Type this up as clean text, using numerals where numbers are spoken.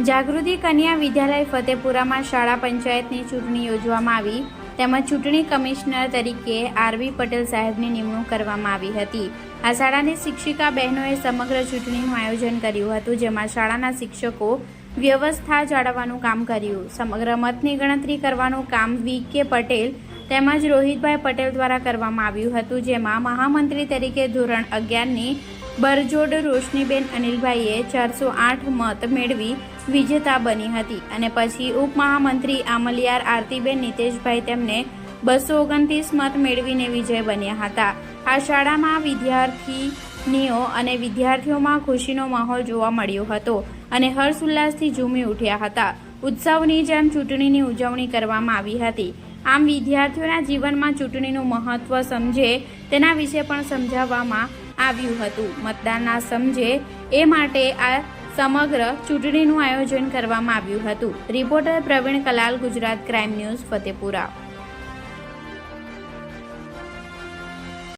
જાગૃતિ કન્યા વિદ્યાલય ફતેપુરામાં શાળા પંચાયતની ચૂંટણી યોજવામાં આવી, તેમજ ચૂંટણી કમિશનર તરીકે આરવી પટેલ સાહેબની નિમણૂક કરવામાં આવી હતી। આ શાળાની શિક્ષિકા બહેનોએ સમગ્ર ચૂંટણીનું આયોજન કર્યું હતું, જેમાં શાળાના શિક્ષકો વ્યવસ્થા જાળવવાનું કામ કર્યું। સમગ્ર મતની ગણતરી કરવાનું કામ વી.કે. પટેલ તેમજ રોહિતભાઈ પટેલ દ્વારા કરવામાં આવ્યું હતું, જેમાં મહામંત્રી તરીકે ધોરણ 11ની બરજોડ રોશનીબેન અનિલભાઈએ 408 મત મેળવી વિજેતા બની હતી અને પછી ઉપમહામંત્રી આમલિયાર આરતીબેન નીતેશભાઈ તેમને 229 મત મેળવીને વિજય બન્યા હતા। આ શાળામાં વિદ્યાર્થીનીઓ અને વિદ્યાર્થીઓમાં ખુશીનો માહોલ જોવા મળ્યો હતો અને હર્ષોલ્લાસથી ઝૂમી ઉઠ્યા હતા। ઉત્સવની જેમ ચૂંટણીની ઉજવણી કરવામાં આવી હતી। આમ વિદ્યાર્થીઓના જીવનમાં ચૂંટણીનું મહત્વ સમજે તેના વિશે પણ સમજાવવામાં આવ્યું હતું। મતદાનના સમજે એ માટે આ સમગ્ર ચૂંટણીનું આયોજન કરવામાં આવ્યું હતું। Reporter Praveen Kalal, Gujarat crime news, Fatepura.